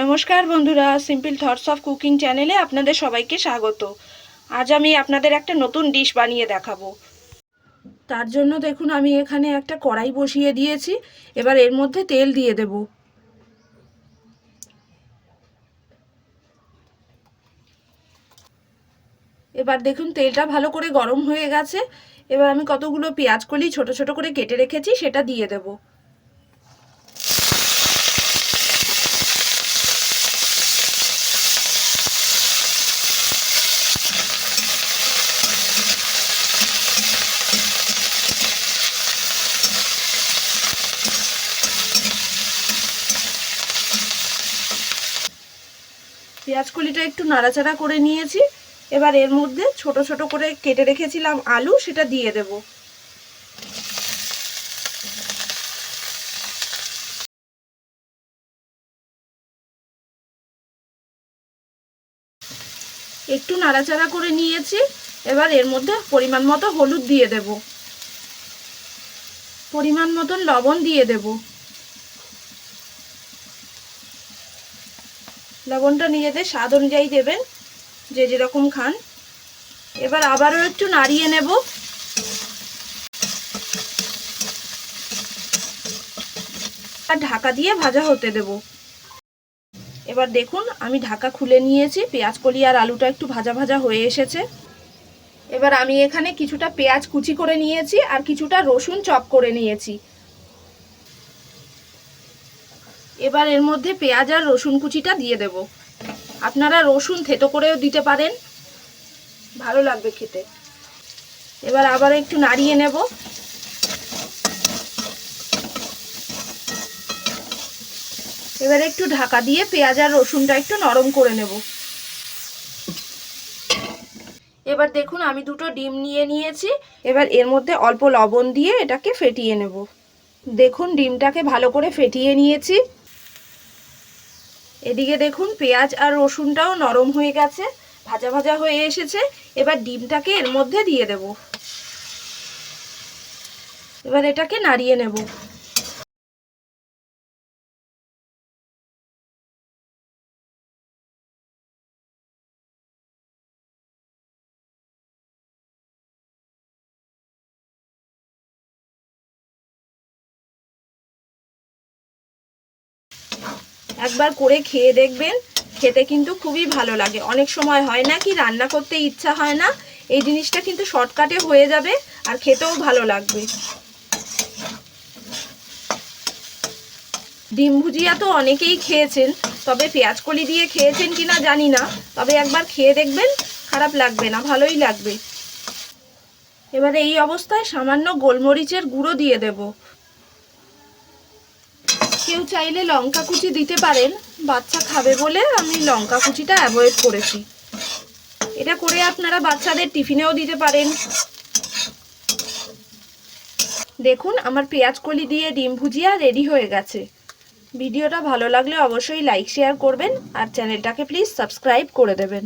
নমস্কার বন্ধুরা, simple thoughts of cooking চ্যানেলে আপনাদের সবাইকে স্বাগত। আজ আমি আপনাদের একটা নতুন ডিশ বানিয়ে দেখাবো। তার জন্য দেখুন আমি এখানে একটা কড়াই বসিয়ে দিয়েছি। এবার এর মধ্যে তেল দিয়ে দেব। এবার দেখুন তেলটা ভালো করে গরম হয়ে গেছে। এবার আমি কতগুলো পেঁয়াজ কলি ছোট ছোট করে কেটে রেখেছি সেটা দিয়ে দেব। পেঁয়াজ কলিটা একটু নাড়াচাড়া করে নিয়েছি। এবার এর মধ্যে ছোট ছোট করে কেটে রেখেছিলাম আলু, সেটা দিয়ে দেব। একটু নাড়াচাড়া করে নিয়েছি। এবার এর মধ্যে পরিমাণ মতো হলুদ দিয়ে দেব, পরিমাণ মতন লবণ দিয়ে দেব। লবণটা নিজেদের স্বাদ অনুযায়ী দেবেন, যে যেরকম খান। এবার আবারও একটু নাড়িয়ে নেব। আর ঢাকা দিয়ে ভাজা হতে দেব। এবার দেখুন আমি ঢাকা খুলে নিয়েছি। পেঁয়াজ কলি আর আলুটা একটু ভাজা ভাজা হয়ে এসেছে। এবার আমি এখানে কিছুটা পেঁয়াজ কুচি করে নিয়েছি আর কিছুটা রসুন চপ করে নিয়েছি। এবার এর মধ্যে পেঁয়াজ আর রসুন কুচিটা দিয়ে দেব। আপনারা রসুন থেতো করেও দিতে পারেন, ভালো লাগবে খেতে। এবার আবার একটু নাড়িয়ে নেব। এবার একটু ঢাকা দিয়ে পেঁয়াজ আর রসুনটা একটু নরম করে নেব। এবার দেখুন আমি দুটো ডিম নিয়ে নিয়েছি। এবার এর মধ্যে অল্প লবণ দিয়ে এটাকে ফেটিয়ে নেব। দেখুন ডিমটাকে ভালো করে ফেটিয়ে নিয়েছি। এদিকে দেখুন পেঁয়াজ আর রসুনটাও নরম হয়ে গেছে, ভাজা ভাজা হয়ে এসেছে। এবার ডিমটাকে এর মধ্যে দিয়ে দেব। এবার এটাকে নাড়িয়ে নেব। একবার করে খেয়ে দেখবেন, খেতে কিন্তু খুবই ভালো লাগে। অনেক সময় হয় না কি রান্না করতে ইচ্ছা হয় না, এই জিনিসটা কিন্তু শর্টকাটে হয়ে যাবে আর খেতেও ভালো লাগবে। ডিম ভুজিয়া তো অনেকেই খেয়েছেন, তবে পেঁয়াজ কলি দিয়ে খেয়েছেন কিনা জানি না। তবে একবার খেয়ে দেখবেন, খারাপ লাগবে না, ভালোই লাগবে। এবারে এই অবস্থায় সামান্য গোলমরিচের গুঁড়ো দিয়ে দেব। কেউ চাইলে লঙ্কা কুচি দিতে পারেন, বাচ্চা খাবে বলে আমি লঙ্কা কুচিটা অ্যাভয়েড করেছি। এটা করে আপনারা বাচ্চাদের টিফিনেও দিতে পারেন। দেখুন আমার পেঁয়াজ কলি দিয়ে ডিম ভুজিয়া রেডি হয়ে গেছে। ভিডিওটা ভালো লাগলে অবশ্যই লাইক শেয়ার করবেন আর চ্যানেলটাকে প্লিজ সাবস্ক্রাইব করে দেবেন।